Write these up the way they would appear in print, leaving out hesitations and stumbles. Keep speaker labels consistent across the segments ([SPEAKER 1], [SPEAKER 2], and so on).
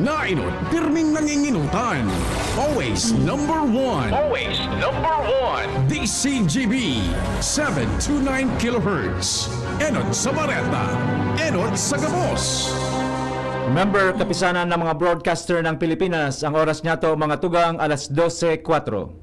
[SPEAKER 1] nainot, pirming nanginginutan. Always number one.
[SPEAKER 2] Always number one.
[SPEAKER 1] DCGB 729 kHz. Enot sa Bareta, Enot sa Gabos.
[SPEAKER 3] Member kapisanan ng mga broadcaster ng Pilipinas, ang oras niya to mga tugang alas 12:04.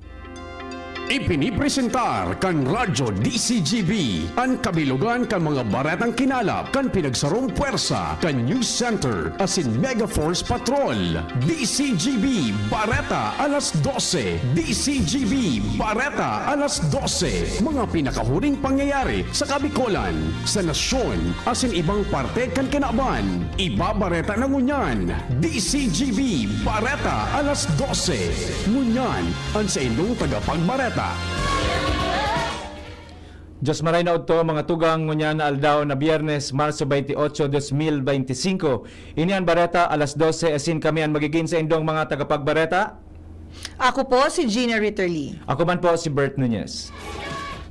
[SPEAKER 1] Ipinipresentar kan Radyo DCGB ang kabilugan kan mga baretang kinalap kan pinagsarong puwersa kan News Center asin Mega Force Patrol. DCGB Bareta alas 12. DCGB Bareta alas 12. Mga pinakahuring pangyayari sa Kabikolan, sa nasyon asin ibang parte kan kinaban. Ibabareta na ngunyan. DCGB Bareta alas 12. Ngunyan ang sa indong tagapagbareta.
[SPEAKER 3] Diyos maray na udto mga tugang ngunyan na aldaw na Biyernes, Marso 28, 2025. Ini ang bareta alas 12 asin kami ang magiging sa indong mga tagapagbareta.
[SPEAKER 4] Ako po si Gina Ritterly.
[SPEAKER 3] Ako man po si Bert Nunez.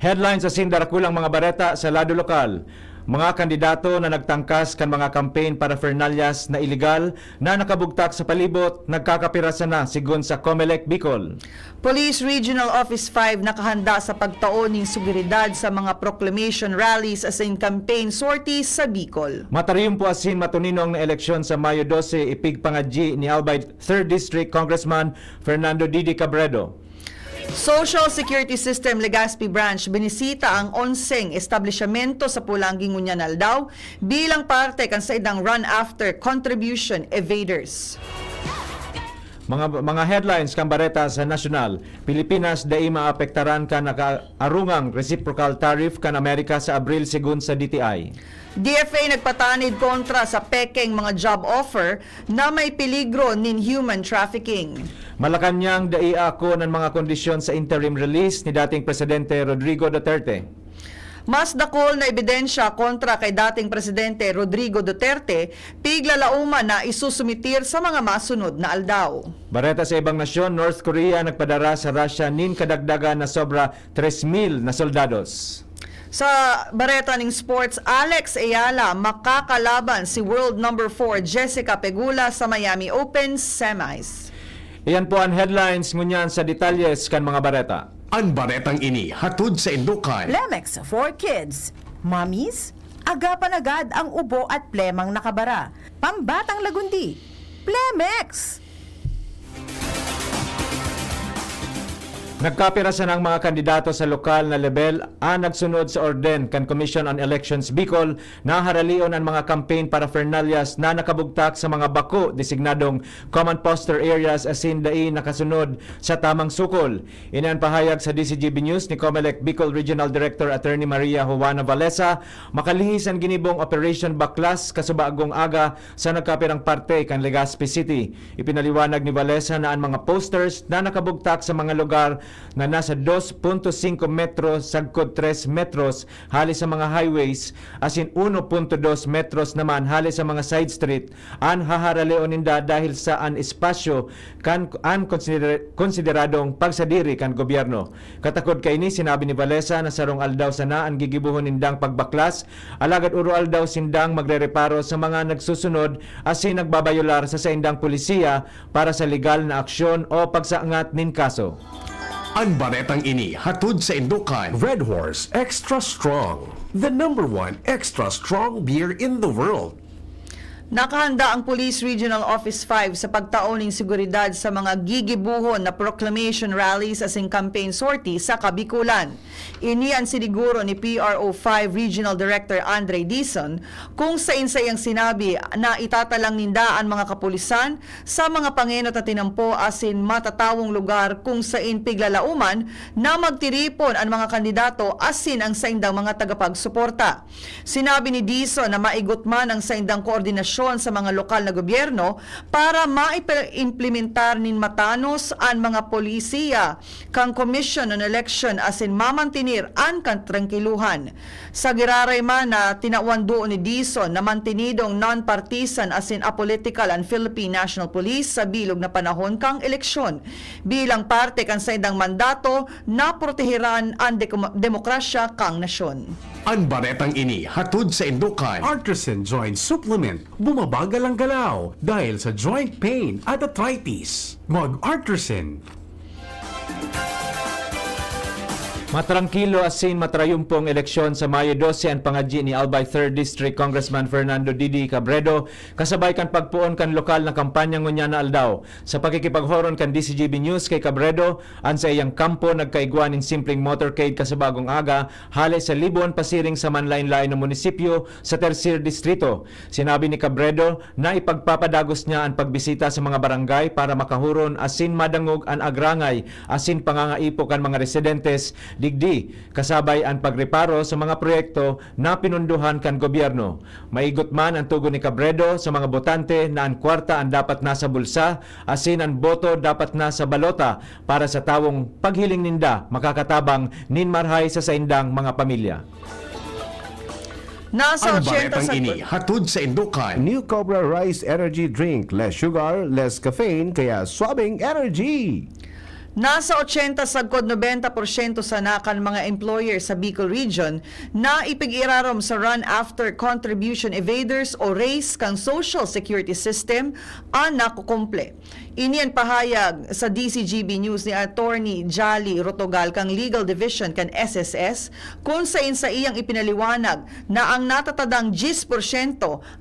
[SPEAKER 3] Headlines asin darakulang mga bareta sa lado lokal. Mga kandidato na nagtangkas kan mga campaign paraphernalias na iligal na nakabugtak sa palibot, nagkakapirasa na sigon sa Comelec Bicol.
[SPEAKER 4] Police Regional Office 5 nakahanda sa pagtaon ng seguridad sa mga proclamation rallies as in campaign sorties sa Bicol.
[SPEAKER 3] Matariyong po asin matuninong na eleksyon sa Mayo 12 ipigpangadji ni Albay 3rd District Congressman Fernando Didi Cabredo.
[SPEAKER 4] Social Security System Legazpi Branch binisita ang 11 establishmento sa Pulangi Ngunyan Aldao bilang parte kan sa idang run after contribution evaders.
[SPEAKER 3] Mga headlines kang bareta sa nasyonal. Pilipinas dai maapektaran ka nakaarungang reciprocal tariff kan Amerika sa Abril sigun sa DTI.
[SPEAKER 4] DFA nagpatanid kontra sa pekeng mga job offer na may peligro nin human trafficking.
[SPEAKER 3] Malacanang dai ako ng mga kondisyon sa interim release ni dating Presidente Rodrigo Duterte.
[SPEAKER 4] Mas dakol na ebidensya kontra kay dating Presidente Rodrigo Duterte, piglalauman na isusumitir sa mga masunod na aldaw.
[SPEAKER 3] Bareta sa ibang nasyon, North Korea nagpadara sa Russia nin kadagdagan na sobra 3,000 na soldados.
[SPEAKER 4] Sa bareta ng sports, Alex Ayala makakalaban si world number 4 Jessica Pegula sa Miami Open Semis.
[SPEAKER 3] Iyan po ang headlines ngunyan sa detalyes kan mga bareta.
[SPEAKER 1] Ang baretang ini hatod sa Indukan.
[SPEAKER 5] Lemex for Kids. Mommies, agapan agad ang ubo at plemang nakabara. Pambatang lagundi. Plemex!
[SPEAKER 3] Nagkapirasa ng mga kandidato sa lokal na level ang nagsunod sa orden kan Commission on Elections Bicol na haralion ang mga campaign paraphernalias na nakabugtak sa mga bako designadong common poster areas asin dai nakasunod sa tamang sukol. Inan pahayag sa DCGB News ni Comelec Bicol Regional Director Attorney Maria Juana Valesa, makalihis ang ginibong Operation Baklas kasubagong aga sa nagkapirang parte kan Legazpi City. Ipinaliwanag ni Valesa na ang mga posters na nakabugtak sa mga lugar na nasa 2.5 metros sagkod 3 metros hali sa mga highways asin 1.2 metros naman hali sa mga side street an haharaleon ninda dahil sa an espasyo kan an konsideradong pagsadiri kan gobyerno. Katakod kay ni sinabi ni Valesa na sarong aldaw sana ang gigibuhon nindang pagbaklas alagad uro aldaw sindang magrereparo sa mga nagsusunod asin nagbabayular sa saindang pulisiya para sa legal na aksyon o pagsaangat nin kaso.
[SPEAKER 1] Ang baretang ini hatod sa Indukan. Red Horse Extra Strong, the #1 extra strong beer in the world.
[SPEAKER 4] Nakahanda ang Police Regional Office 5 sa pagtaon ng seguridad sa mga gigibuhon na proclamation rallies as in campaign sortie sa Kabikulan. Ini ang siniguro ni PRO 5 Regional Director Andre Dizon kung sa insayang sinabi na itatalang ninda ang mga kapulisan sa mga pangenot na tinampo asin matatawong lugar kung sain piglalauman na magtiripon ang mga kandidato asin ang saindang mga tagapagsuporta. Sinabi ni Dizon na maigot man ang saindang koordinasyon sa mga lokal na gobyerno para maimplementar nin matanos ang mga polisiya kang Commission on Election asin mamantinir an tranquiluhan. Sa giraray man na tinawan doon ni Dizon na mantinidong non-partisan asin apolitical ang Philippine National Police sa bilog na panahon kang eleksyon bilang parte kan sa idang mandato na protehiran ang demokrasya kang nasyon.
[SPEAKER 1] Ang baretang ini hatod sa Indukan.
[SPEAKER 6] Artisan Joint Supplement. Bumabagal ang galaw dahil sa joint pain at arthritis. Mag-Artisan.
[SPEAKER 3] Matrangkilo asin matrayumpong eleksyon sa Mayo 12 ang pangadji ni Albay 3rd District Congressman Fernando Didi Cabredo kasabay kan pagpuon kan lokal na kampanya ngunya na aldaw. Sa pakikipaghoron kan DCGB News kay Cabredo, an sa iyang kampo nagkaigwan ning simpleng motorcade kasabagong aga hali sa Libon pasiring sa manlain-lain ng munisipyo sa Tercer Distrito. Sinabi ni Cabredo na ipagpapadagos niya ang pagbisita sa mga barangay para makahuron asin madangog ang agrangay asin pangangaipo kan mga residentes digdi kasabay ang pagreparo sa mga proyekto na pinunduhan kan gobyerno. Maigot man ang tugon ni Cabredo sa mga botante na ang kwarta ang dapat nasa bulsa asin ang boto dapat nasa balota para sa tawong paghiling ninda makakatabang ninmarhay sa saindang mga pamilya.
[SPEAKER 4] Nasa
[SPEAKER 1] Ang
[SPEAKER 4] 80
[SPEAKER 1] baretang
[SPEAKER 4] sa
[SPEAKER 1] ini hatod sa Indukan.
[SPEAKER 7] New Cobra Rice Energy Drink. Less sugar, less caffeine, kaya swabbing energy.
[SPEAKER 4] Nasa 80 sagkod 90% sa nakan mga employer sa Bicol Region na ipig-irarom sa Run After Contribution Evaders o RACE kang Social Security System ang nakukumple. Inian pahayag sa DCGB News ni Attorney Jolly Rotogal kang Legal Division kan SSS kung sa iyang ipinaliwanag na ang natatadang 10%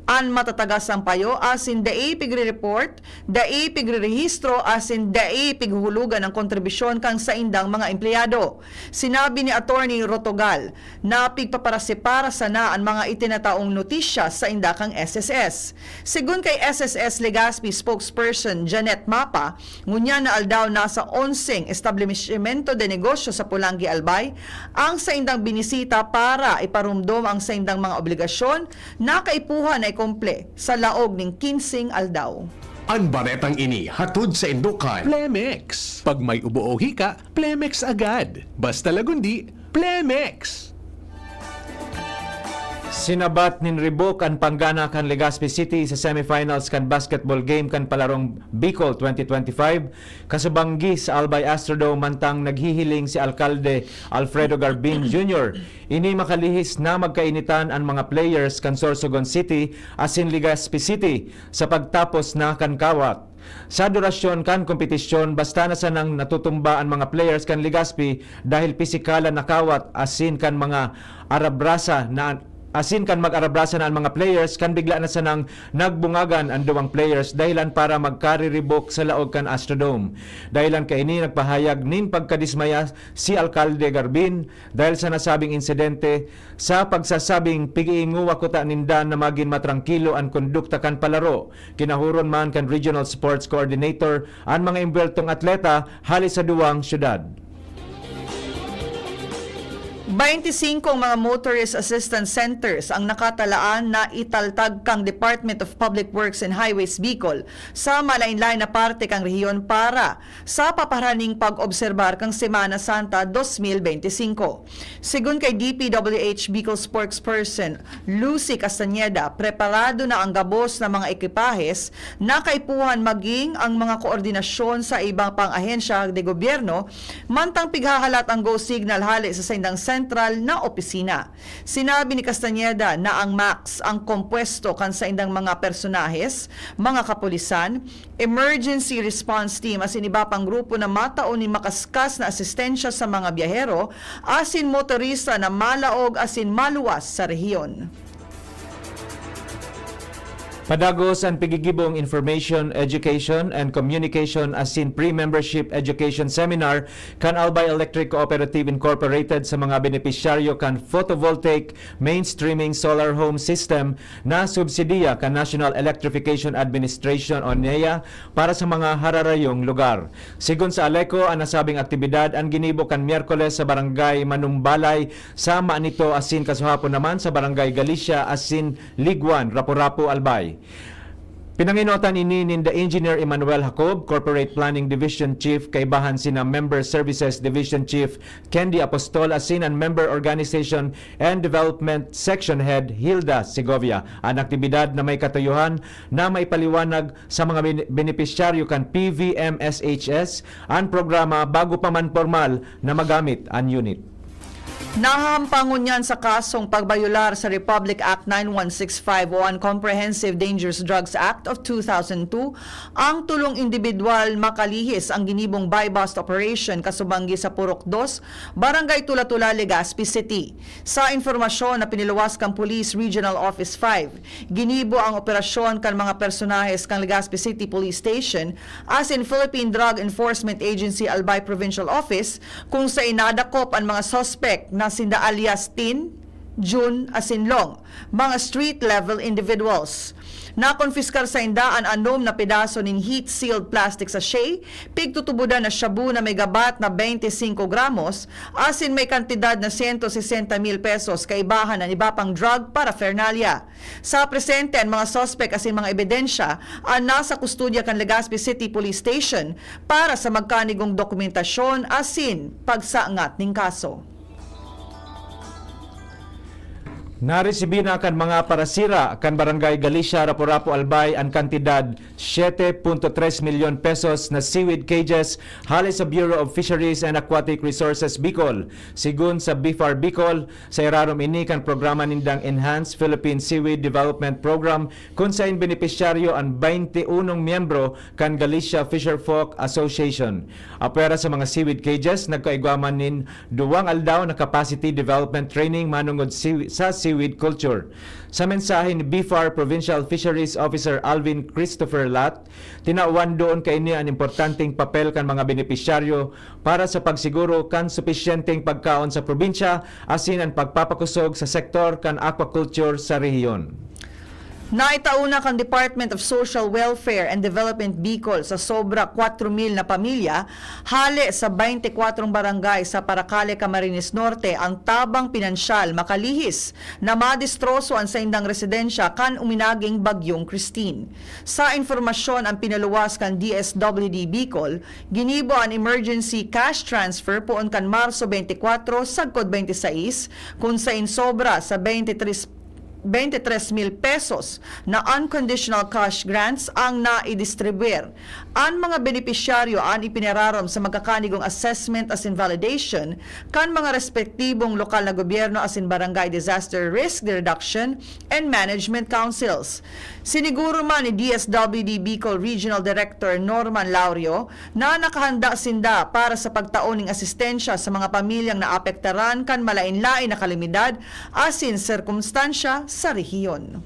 [SPEAKER 4] ang matatagas ang payo asin dae pigre-report, dae pigre-rehistro asin dae pighulugan ng kontribusyon kang sa indang mga empleyado. Sinabi ni Attorney Rotogal na pigpaparasipara sana ang mga itinataong notisya sa indakang SSS. Sigun kay SSS Legazpi spokesperson Janet Mapa, ngunya na aldaw nasa 11 establishmento de negosyo sa Pulangi Albay ang sa indang binisita para iparumdom ang sa indang mga obligasyon na kaipuhan ay komple sa laog ning 15 aldaw.
[SPEAKER 1] Ang baretang ini hatod sa Indukan.
[SPEAKER 6] Plemex. Pag may ubo o hika, Plemex agad. Basta lagundi, Plemex.
[SPEAKER 3] Sinabat nin Ribok ang panggana kan Legazpi City sa semifinals kan basketball game kan palarong Bicol 2025 kasubanggi sa Albay Astrodome mantang naghihiling si Alkalde Alfredo Garbin Jr. Ini makalihis na magkainitan ang mga players kan Sorsogon City asin Legazpi City sa pagtapos na kan kawat. Sa durasyon kan kompetisyon, basta na sanang natutumba ang mga players kan Legazpi dahil pisikalan na kawat asin kan mga arabrasa na asin kan mag-arabrasa na ang mga players kan bigla na sanang nagbungagan ang duwang players dahilan para magkariribok sa laog kan Astrodome. Dahilan kay ini nagpahayag nin pagkadismaya si Alkalde Garbin dahil sa nasabing insidente sa pagsasabing pigiinguwa kuta ninda na maging matrangkilo ang kondukta kan palaro. Kinahuron man kan Regional Sports Coordinator ang mga imbeltong atleta hali sa duwang syudad.
[SPEAKER 4] 25 mga motorist assistance centers ang nakatalaan na italtag kang Department of Public Works and Highways Bicol sa malain-lain na parte kang rehiyon para sa paparaning pag-obserbar kang Semana Santa 2025. Sigun kay DPWH Bicol spokesperson Lucy Castañeda, preparado na ang gabos na mga ekipahes na kaipuhan maging ang mga koordinasyon sa ibang pang-ahensya de gobyerno mantang pighahalat ang go signal hali sa saindang sentral na opisina. Sinabi ni Castañeda na ang MAX ang kompuesto kan sa indang mga personahes, mga kapulisan, emergency response team asin iba pang grupo na mataon ni makaskas na asistensya sa mga biyahero asin motorista na malaog asin maluwas sa rehiyon.
[SPEAKER 3] Padagos ang pigigibong Information, Education and Communication asin Pre-Membership Education Seminar kan Albay Electric Cooperative Incorporated sa mga benepisyaryo kan photovoltaic mainstreaming solar home system na subsidiya kan National Electrification Administration o NEA para sa mga hararayong lugar. Sigon sa ALECO, ang nasabing aktibidad ang ginibo kan Miyerkules sa Barangay Manumbalay sa Maanito asin kasuhapon naman sa Barangay Galicia asin Liguan, Rapu-Rapu, Albay. Pinanginotan ini ni the Engineer Emmanuel Jacob, Corporate Planning Division Chief, kaibahan sina Member Services Division Chief Candy Apostol asin ang Member Organization and Development Section Head Hilda Segovia. Ang aktibidad na may katuyuhan na may paliwanag sa mga benepisyaryo kan PVMSHS ang programa bago pa man formal na magamit ang unit.
[SPEAKER 4] Nahampangon niyan sa kasong pagbayular sa Republic Act 9165 o Uncomprehensive Dangerous Drugs Act of 2002 ang tulong individual makalihis ang ginibong buy-bust operation kasubanggi sa Purok 2, Barangay Tula-Tula, Legazpi City. Sa informasyon na piniluwas kang Police Regional Office 5, ginibo ang operasyon kan mga personahes kang Legazpi City Police Station as in Philippine Drug Enforcement Agency Albay Provincial Office kung sa inadakop ang mga suspect na sinda alias Tin, June, Asinlong, mga street-level individuals. Nakonfiskar sa indaan anom na pedaso nin heat-sealed plastic sachet, pigtutubudan na shabu na megabat na 25 gramos, asin may kantidad na 160,000 pesos kaibahan ng iba pang drug paraphernalia. Sa presente, ang mga suspect asin mga ebidensya ang nasa kustudya kan Legazpi City Police Station para sa magkanigong dokumentasyon asin pagsaangat ning kaso.
[SPEAKER 3] Naresibi na kan mga parasira kan Barangay Galicia, Rapu-Rapu, Albay ang kantidad 7.3 milyon pesos na seaweed cages hali sa Bureau of Fisheries and Aquatic Resources Bicol. Sigun sa BFAR Bicol, sa irarom ini kan programa nindang Enhanced Philippine Seaweed Development Program kung saan benepisyaryo ang 21 miyembro kan Galicia Fisherfolk Association. Apera sa mga seaweed cages, nagkaigwaman nin 2 aldaw na capacity development training manungod sa seaweed culture. Sa mensahe ni BFAR Provincial Fisheries Officer Alvin Christopher Lat, tinauwan doon kay niya ang importanteng papel kan mga benepisyaryo para sa pagsiguro kan supisyenteng pagkaon sa probinsya asin ang pagpapakusog sa sektor kan aquaculture sa rehiyon.
[SPEAKER 4] Naitauna kang Department of Social Welfare and Development Bicol sa sobra 4,000 na pamilya hali sa 24 barangay sa Paracale, Camarines Norte ang tabang pinansyal makalihis na madistroso ang sa indang residensya kan uminaging bagyong Christine. Sa informasyon ang pinaluwas kan DSWD Bicol, ginibo ang emergency cash transfer poon kan Marso 24 sagkod 26 kung sa insobra sa 23,000 pesos na unconditional cash grants ang naidistribuir. Ang mga benepisyaryo ang ipinararom sa magkakanigong assessment as in validation kan mga respektibong lokal na gobyerno as in barangay disaster risk reduction and management councils. Siniguro man ni DSWD Bicol Regional Director Norman Laurio na nakahanda sinda para sa pagtaoning asistensya sa mga pamilyang naapektaran kan malain-lain na kalamidad asin sirkumstansya sa rehiyon.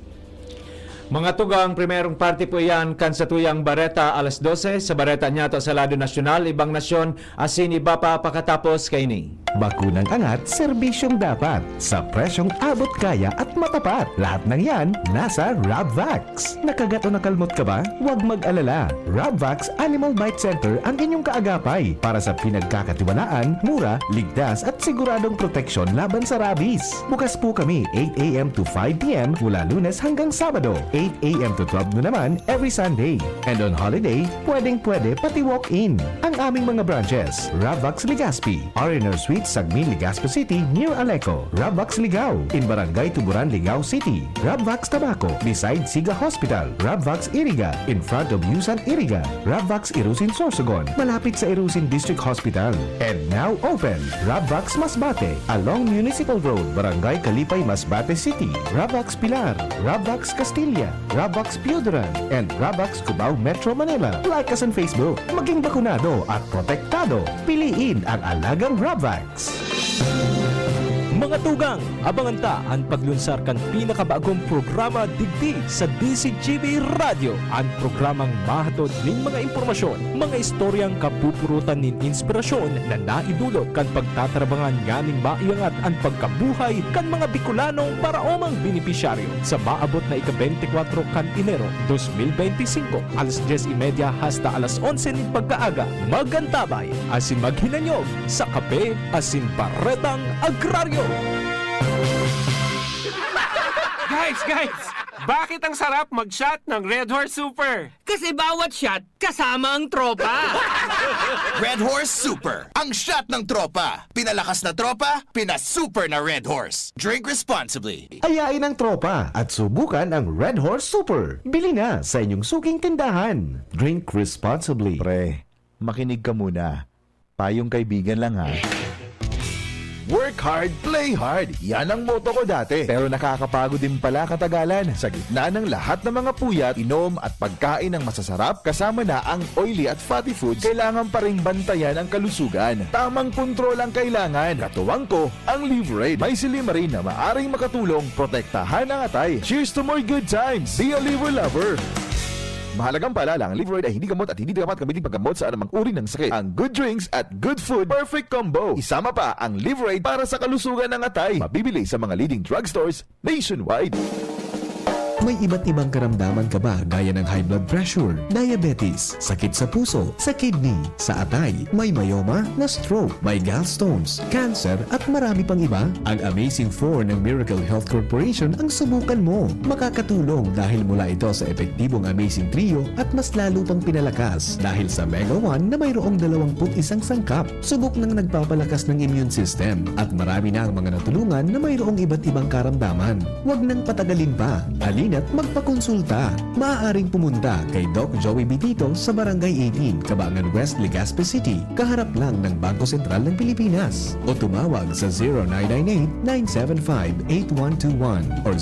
[SPEAKER 3] Mga tugang, primerong party po yan kan sa tuyang Bareta alas 12 sa Bareta Nyato sa Lado Nasyonal, ibang nasyon asin iba pa pakatapos kay ni.
[SPEAKER 7] Bakunang angat, serbisyong dapat. Sa presyong abot kaya at matapat. Lahat ng yan, nasa Rabvax. Nakagat o nakalmot ka ba? Huwag mag-alala. Rabvax Animal Bite Center ang inyong kaagapay para sa pinagkakatiwalaan, mura, ligtas at siguradong proteksyon laban sa rabies. Bukas po kami 8 a.m. to 5 p.m. mula Lunes hanggang Sabado. 8 a.m. to 12 noon naman every Sunday. And on holiday, pwedeng-pwede pati walk-in. Ang aming mga branches, Rabvax Legazpi, R&R Suite Sagmin, Legazpi City, near Aleco. Rabvax Ligao, in Barangay Tuburan, Ligao City. Rabvax Tabaco, beside Siga Hospital. Rabvax Iriga, in front of Yusan Iriga. Rabvax Irusin Sorsogon, malapit sa Irusin District Hospital. And now open, Rabvax Masbate, along Municipal Road, Barangay Kalipay, Masbate City. Rabvax Pilar, Rabvax Castilla, Rabvax Piodoran, and Rabvax Cubao Metro Manila. Like us on Facebook. Maging bakunado at protektado. Piliin ang alagang Rabvax.
[SPEAKER 8] Mga tugang, abangan ta ang paglunsar kan pinakabagong programa digdi sa DCGB Radio. Ang programang mahatod nin mga impormasyon, mga istoryang kapupurutan nin inspirasyon na naidulot kan pagtatrabangan nganing maiangat ang pagkabuhay kan mga Bicolanong paraomang benepisyaryo sa maabot na ika-24 kan Enero 2025 alas 10:30 hasta alas 11 nin pagkaaga. Magantabay asin maghinanyog sa kape asin paretang agraryo.
[SPEAKER 9] Guys! Bakit ang sarap mag-shot ng Red Horse Super?
[SPEAKER 10] Kasi bawat shot kasama ang tropa.
[SPEAKER 11] Red Horse Super, ang shot ng tropa. Pinalakas na tropa, pinasuper na Red Horse. Drink responsibly.
[SPEAKER 7] Ayain ang tropa at subukan ang Red Horse Super. Bili na sa inyong suking tindahan. Drink responsibly.
[SPEAKER 12] Pre, makinig ka muna. Payong kaibigan lang ha.
[SPEAKER 11] Work hard, play hard. Yan ang motto ko dati. Pero nakakapagod din pala katagalan. Sa gitna ng lahat ng mga puyat, inom at pagkain ng masasarap, kasama na ang oily at fatty foods, kailangan pa ring bantayan ang kalusugan. Tamang kontrol ang kailangan. Katuwang ko, ang Liverade. May Silimarin na maaring makatulong protektahan ang atay. Cheers to more good times. Be a liver lover. Mahalagang paalala, ang Liveride ay hindi gamot at hindi dapat gamitin paggamot sa anumang uri ng sakit. Ang good drinks at good food, perfect combo. Isama pa ang Liveride para sa kalusugan ng atay. Mabibili sa mga leading drugstores nationwide.
[SPEAKER 7] May iba't ibang karamdaman ka ba gaya ng high blood pressure, diabetes, sakit sa puso, sa kidney, sa atay, may myoma, na stroke, may gallstones, cancer at marami pang iba? Ang Amazing 4 ng Miracle Health Corporation ang subukan mo. Makakatulong dahil mula ito sa epektibong Amazing Trio at mas lalo pang pinalakas dahil sa Mega 1 na mayroong 21 sangkap. Subok ng nagpapalakas ng immune system at marami na ang mga natulungan na mayroong iba't ibang karamdaman. Huwag nang patagalin pa. At magpakonsulta. Maaaring pumunta kay Doc Joey Bitito sa Barangay 18, Cabangan West, Legazpi City, kaharap lang ng Bangko Sentral ng Pilipinas. O tumawag sa 0998-975-8121 or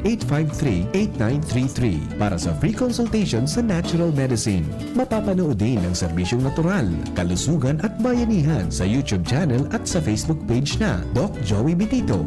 [SPEAKER 7] 0917-853-8933 para sa free consultation sa natural medicine. Mapapanood din ang serbisyong natural, kalusugan at bayanihan sa YouTube channel at sa Facebook page na Doc Joey Bitito.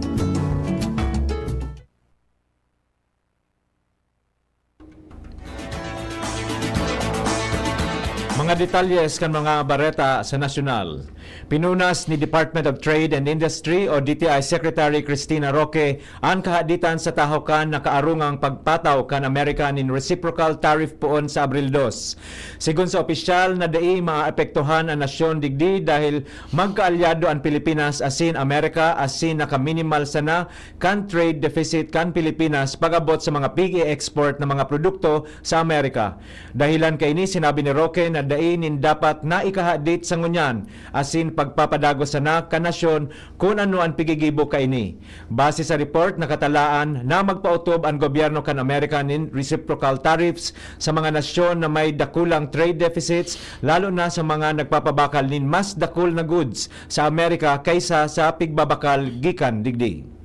[SPEAKER 3] Mga detalyes kan mga bareta sa nasyonal. Pinunas ni Department of Trade and Industry o DTI Secretary Cristina Roque ang kahaditan sa tahokan na kaarungang pagpataw kan Amerika nin reciprocal tariff poon sa Abril 2. Sigun sa opisyal na dai maapektuhan ang nasyon digdi dahil magkaalyado ang Pilipinas asin Amerika asin naka-minimal sana kan trade deficit kan Pilipinas pagabot sa mga big export na mga produkto sa Amerika. Dahilan kay ni sinabi ni Roque na dainin dapat na ikahadit sa ngunyan asin pagpapadagos sana kanasyon kung ano ang pigigibo kay ni. Base sa report nakatalaan na magpautob ang gobyerno kan Amerika nin reciprocal tariffs sa mga nasyon na may dakulang trade deficits lalo na sa mga nagpapabakal nin mas dakul na goods sa Amerika kaysa sa pigbabakal gikan digdi.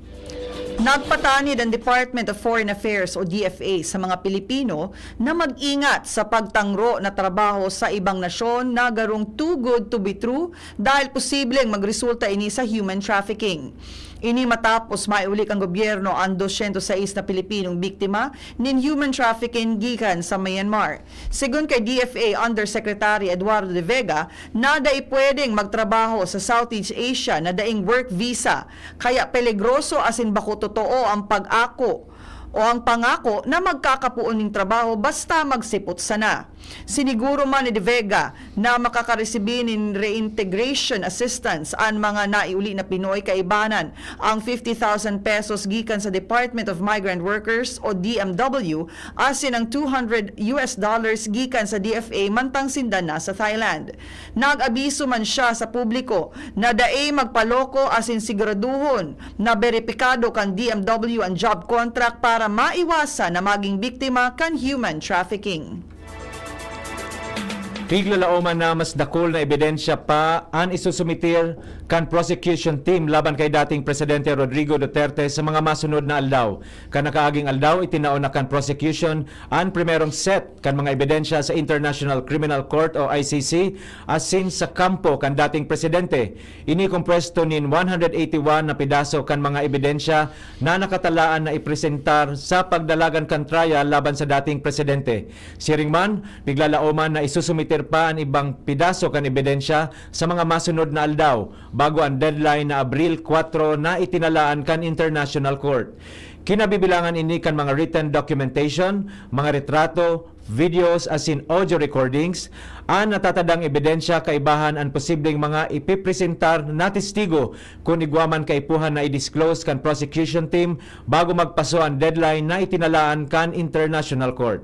[SPEAKER 4] Nagpatanid ang Department of Foreign Affairs o DFA sa mga Pilipino na mag-ingat sa pagtangro na trabaho sa ibang nasyon na garong too good to be true dahil posibleng magresulta ini sa human trafficking. Ini matapos maiulik ang gobyerno ang 206 na Pilipinong biktima nin human trafficking gikan sa Myanmar. Sigun kay DFA Undersecretary Eduardo De Vega, na dai pwedeng magtrabaho sa Southeast Asia na daing work visa, kaya peligroso asin bako totoo ang pag-ako o ang pangako na magkakapuon ng trabaho basta magsipot sana. Siniguro man ni De Vega na makakaresibin ng reintegration assistance ang mga naiuli na Pinoy kaibanan ang 50,000 pesos gikan sa Department of Migrant Workers o DMW asin ang $200 gikan sa DFA mantang sindan na sa Thailand. Nag-abiso man siya sa publiko na daay magpaloko asin siguraduhon na beripikado kan DMW ang job contract para maiwasan na maging biktima kan human trafficking.
[SPEAKER 3] Tiglalauman na mas dakol na ebidensya pa ang isusumitir kan prosecution team laban kay dating Presidente Rodrigo Duterte sa mga masunod na aldaw. Kan nakaaging aldaw, itinaon na kan prosecution ang primerong set kan mga ebidensya sa International Criminal Court o ICC asin sa kampo kan dating Presidente. Ini kompresto nin 181 na pidaso kan mga ebidensya na nakatalaan na ipresentar sa pagdalagan kan trial laban sa dating Presidente. Siring man, biglalauman na isusumitir pa ang ibang pidaso kan ebidensya sa mga masunod na aldaw bago ang deadline na Abril 4 na itinalaan kan International Court. Kinabibilangan ini kan mga written documentation, mga retrato, videos asin audio recordings, ang natatadang ebidensya kaibahan ang posibleng mga ipipresentar na testigo kung igwaman kaipuhan na i-disclose kan prosecution team bago magpaso ang deadline na itinalaan kan International Court.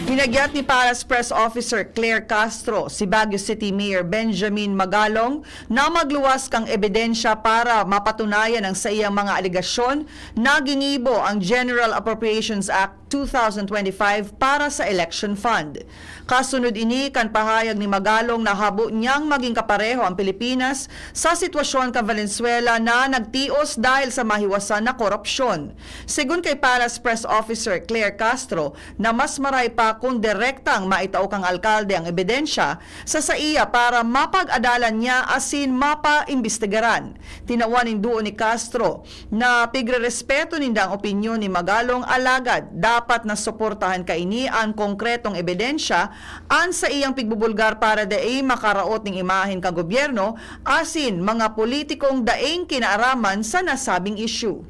[SPEAKER 4] Hinagyat ni Palas Press Officer Claire Castro si Baguio City Mayor Benjamin Magalong na magluwas kang ebidensya para mapatunayan ang sa iyang mga aligasyon na ginibo ang General Appropriations Act 2025 para sa election fund. Kasunod ini kan pahayag ni Magalong na habo niyang maging kapareho ang Pilipinas sa sitwasyon ka Valenzuela na nagtios dahil sa mahiwasan na korupsyon. Sigun kay Palas Press Officer Claire Castro na mas maray pa kung direktang maitao kang alkalde ang ebidensya sa iya para mapag-adalan niya asin mapa-imbestigaran. Tinawanin doon ni Castro na pigre-respeto nindang opinyon ni Magalong alagad dapat na suportahan kaini ang konkretong ebidensya an sa iyang pigbubulgar para daay makaraot ng imahen ka gobyerno asin mga politikong daing kinaaraman sa nasabing issue.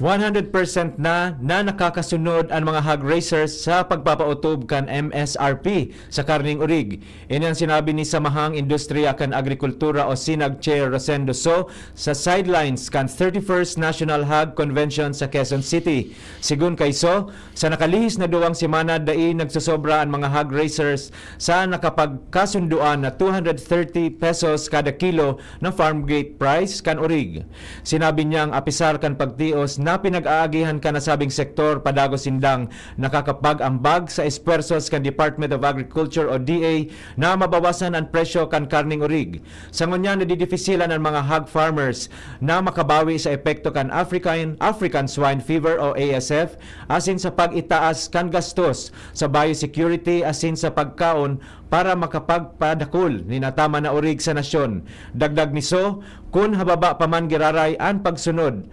[SPEAKER 3] 100% na nakakasunod ang mga hog raisers sa pagpapautob kan MSRP sa karning urig. Ini ang sinabi ni Samahang Industriya kan Agrikultura o SINAG Chair Rosendo So sa sidelines kan 31st National Hog Convention sa Quezon City. Sigun kay So, sa nakalihis na duwang semana dai nagsusobra ang mga hog raisers sa nakapagkasunduan na 230 pesos kada kilo na farm gate price kan urig. Sinabi niyang apisar kan pagtios na pinag-aagihan ka nasabing sektor padago sindang nakakapag-ambag sa espuersos kan Department of Agriculture o DA na mabawasan ang presyo kan karning urig. Sa ngunya nadidifisilan ang mga hog farmers na makabawi sa epekto kan African Swine Fever o ASF asin sa pag-itaas kan gastos sa biosecurity asin sa pagkaon para makapagpadakol ni natama na urig sa nasyon. Dagdag ni So, kun hababa pa man giraray ang pagsunod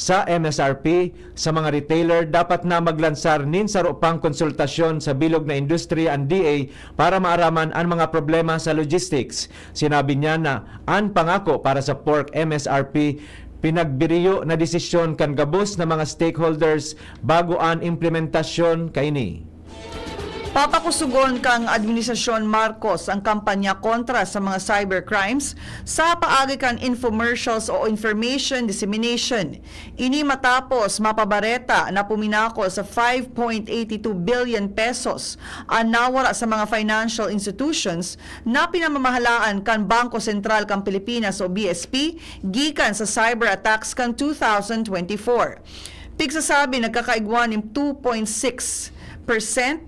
[SPEAKER 3] sa MSRP, sa mga retailer dapat na maglansar nin sa pang konsultasyon sa bilog na industriya ang DA para maaraman ang mga problema sa logistics. Sinabi niya na ang pangako para sa pork MSRP pinagbiriyo na desisyon kan gabos na mga stakeholders bago ang implementasyon kaini.
[SPEAKER 4] Papakusugon kang Administrasyon Marcos ang kampanya kontra sa mga cybercrimes sa paagi kan infomercials o information dissemination. Ini matapos mapabareta na puminako sa 5.82 billion pesos ang nawara sa mga financial institutions na pinamamahalaan kan Bangko Sentral kan Pilipinas o BSP gikan sa cyber attacks kan 2024. Pigsasabi nagkakaigwan ng 2.6%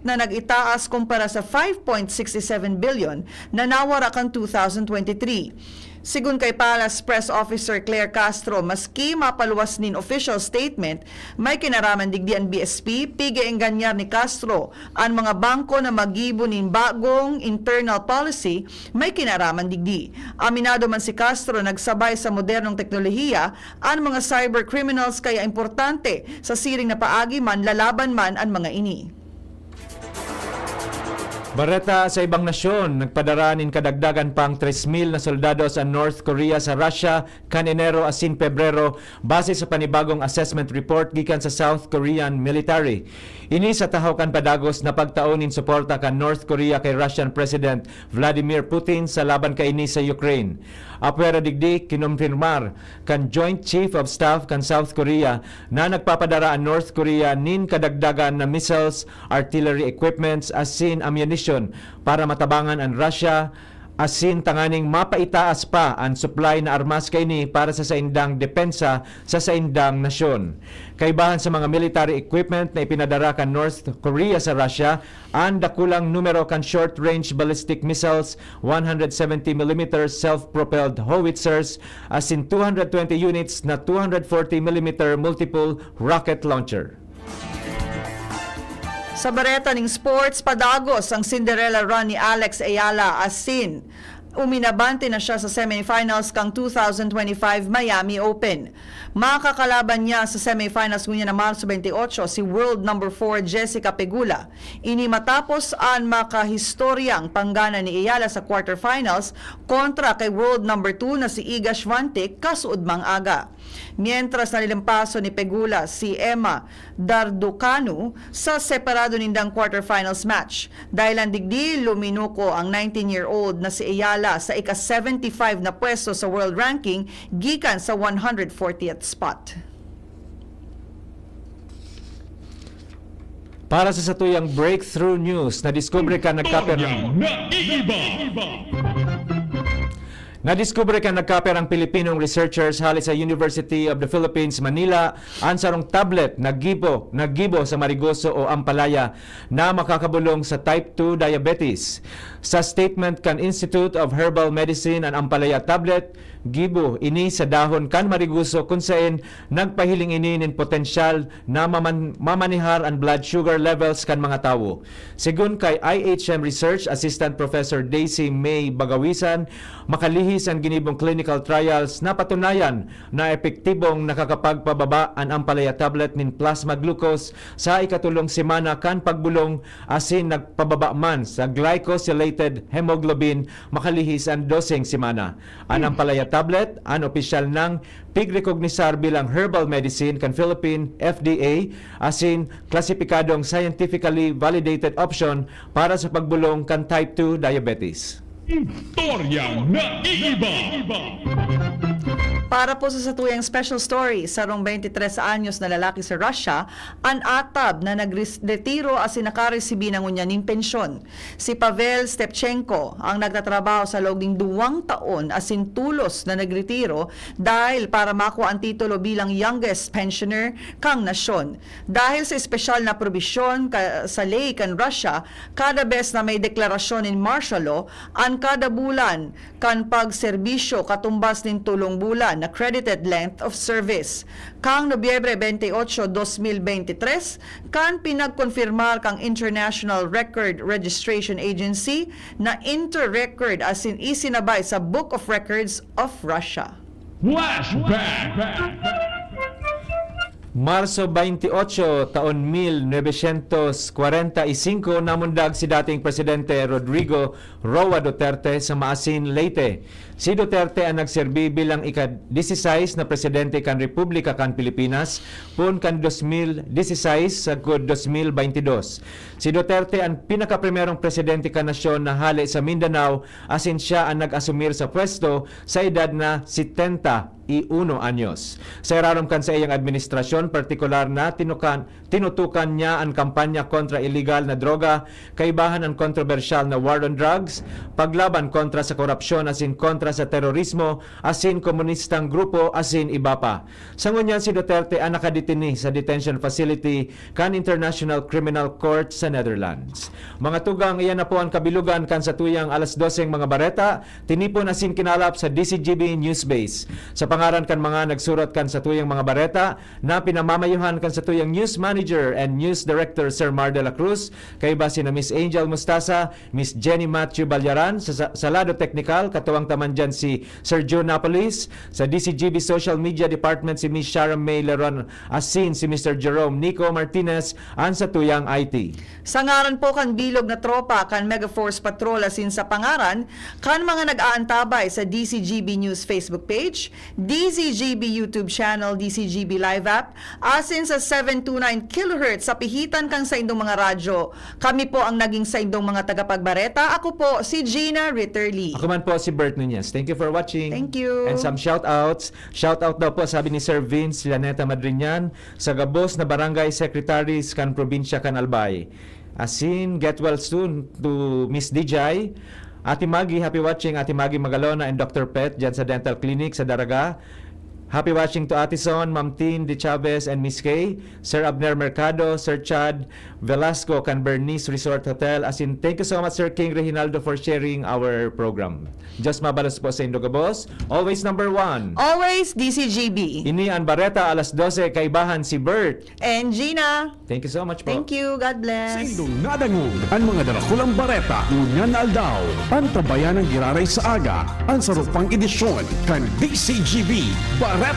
[SPEAKER 4] na nag-itaas kumpara sa 5.67 billion na nawara kan 2023. Sigun kay Palas Press Officer Claire Castro, maski mapaluwas nin official statement, may kinaraman digdi ang BSP, pigi ang ganyar ni Castro, ang mga bangko na magibo nin bagong internal policy, may kinaraman digdi. Aminado man si Castro, nagsabay sa modernong teknolohiya, ang mga cyber criminals kaya importante sa siring na paagi man, lalaban man ang mga ini.
[SPEAKER 3] Bareta sa ibang nasyon, nagpadaranin kadagdagan pang 3,000 na soldado sa North Korea sa Russia kan Enero asin Pebrero base sa panibagong assessment report gikan sa South Korean military. Ini sa tahaw kan padagos na pagtaonin suporta kan North Korea kay Russian President Vladimir Putin sa laban kaini sa Ukraine. Apwera digdi kinumpirmar kan Joint Chief of Staff kan South Korea na nagpapadara ang North Korea nin kadagdagan na missiles, artillery equipments asin ammunition para matabangan ang Russia asin tanganing mapaitaas pa ang supply na armas kaini para sa saindang depensa sa saindang nasyon. Kaibahan sa mga military equipment na ipinadara kan North Korea sa Russia, ang dakulang numero kan short-range ballistic missiles, 170mm self-propelled howitzers, asin 220 units na 240mm multiple rocket launcher.
[SPEAKER 4] Sa bareta ng sports, padagos ang Cinderella run ni Alex Ayala asin uminabante na siya sa semifinals kang 2025 Miami Open. Makakalaban niya sa semifinals ngunya na Marso 28 si world number 4 Jessica Pegula. Ini matapos ang makahistoryang panggana ni Ayala sa quarterfinals kontra kay world number 2 na si Iga Swiatek kasuudmang aga. Mientras nalilampaso ni Pegula si Emma Darducanu sa separado nindang quarterfinals match. Dahil ang digdi, luminuko ang 19-year-old na si Ayala sa ika-75 na pwesto sa world ranking gikan sa 140th spot.
[SPEAKER 3] Para sa satuyang breakthrough news, nadiskubre ka nagkaper ang Pilipinong researchers hali sa University of the Philippines, Manila ang sarong tablet naggibo sa Marigoso o Ampalaya na makakabulong sa type 2 diabetes. Sa statement kan Institute of Herbal Medicine ang Ampalaya tablet gibo ini sa dahon kan Marigoso kung saan nagpahiling ini nin potensyal na mamanihar ang blood sugar levels kan mga tawo. Sigun kay IHM Research Assistant Professor Daisy May Bagawisan, makalihis ang ginibong clinical trials na patunayan na epektibong nakakapagpababa ang Ampalaya tablet nin plasma glucose sa ikatulong semana kan pagbulong asin nagpababa man sa glycosylated hemoglobin makalihis ang dosing semana. Ang Ampalaya tablet ang opisyal ng pigrekognisar bilang herbal medicine kan Philippine FDA asin klasipikadong scientifically validated option para sa pagbulong kan type 2 diabetes.
[SPEAKER 4] Para po sa satuyang special story, sarong 23 anyos na lalaki sa Russia, ang atab na nagretiro asin nakaresibi ng unyaning pensyon. Si Pavel Stepchenko ang nagtatrabaho sa loob ng 2 taon asin tulos na nagretiro dahil para makuha ang titulo bilang youngest pensioner kang nasyon. Dahil sa espesyal na probisyon sa ley kan Russia, kada bes na may deklarasyon in martial law, ang kada bulan kan pagserbisyo katumbas nin tulong bulan na credited length of service. Kang Nobyembre 28, 2023, kan pinagkonfirmar kang International Record Registration Agency na Inter-Record asin isinabay sa Book of Records of Russia.
[SPEAKER 3] Marso 28, taon 1945, namundag si dating Presidente Rodrigo Roa Duterte sa Maasin, Leyte. Si Duterte ang nagserbi bilang ika-16 na Presidente kan Republika kan Pilipinas pun kan 2016 sa 2022. Si Duterte ang pinakaprimerong Presidente kan nasyon na hali sa Mindanao asin siya ang nag-asumir sa pwesto sa edad na 71 anyos. Sa irarom kan sa iyang administrasyon, partikular na tinutukan niya ang kampanya kontra illegal na droga, kaibahan ang kontrobersyal na war on drugs, paglaban kontra sa korupsyon asin kontra sa terorismo, asin komunistang grupo asin iba pa. Sa ngunyan si Duterte ang nakadetini sa detention facility kan International Criminal Court sa Netherlands. Mga tugang, iyan na po ang kabilugan kan sa tuyang alas 12 mga bareta, tinipon asin kinalap sa DCGB Newsbase. Sa pangaran kan mga nagsurat kan sa tuyang mga bareta na pinamamayuhan kan sa tuyang News Manager and News Director Sir Mar de la Cruz, kay basi na Miss Angel Mustasa, Miss Jenny Matthew Balyaran, sa lado technical, katuwang taman dyan si Sir Joe Napolis, sa DCGB Social Media Department si Miss Sharon May Leron, asin si Mr. Jerome Nico Martinez, ang sa tuyang IT.
[SPEAKER 4] Sa ngaran po kan bilog na tropa kan Megaforce Patrol asin sa pangaran kan mga nag-aantabay sa DCGB News Facebook page, DCGB YouTube channel, DCGB Live app, asin sa 729 kHz sa pihitan kang sa indong mga radyo. Kami po ang naging sa indong mga tagapagbareta. Ako po si Gina Ritterly.
[SPEAKER 3] Ako man po si Bert Nunez. Thank you for watching.
[SPEAKER 4] Thank you.
[SPEAKER 3] And some shout-outs. Shout-out daw po, sabi ni Sir Vince Laneta Madriñan, sa gabos na barangay secretaries kan probinsya kan Albay. Asin, get well soon to Miss DJ. Ate Maggie, happy watching. Ate Maggie Magalona and Dr. Pet dyan sa Dental Clinic sa Daraga. Happy watching to Ate Son, Ma'am Tin De Chavez and Miss Kay, Sir Abner Mercado, Sir Chad Velasco kan Bernice Resort Hotel. As in, thank you so much Sir King Reginaldo for sharing our program. Just mabalos po sa Indogabos. Always number 1.
[SPEAKER 4] Always DCGB.
[SPEAKER 3] Ini ang Bareta alas 12 kaibahan si Bert.
[SPEAKER 4] And Gina.
[SPEAKER 3] Thank you so much po.
[SPEAKER 4] Thank you. God bless.
[SPEAKER 1] Sa indong nadangog, ang mga dalakulang bareta, unyan aldaw, ang tabayan ng giraray sa aga, ang sarupang edisyon, kan DCGB, Bareta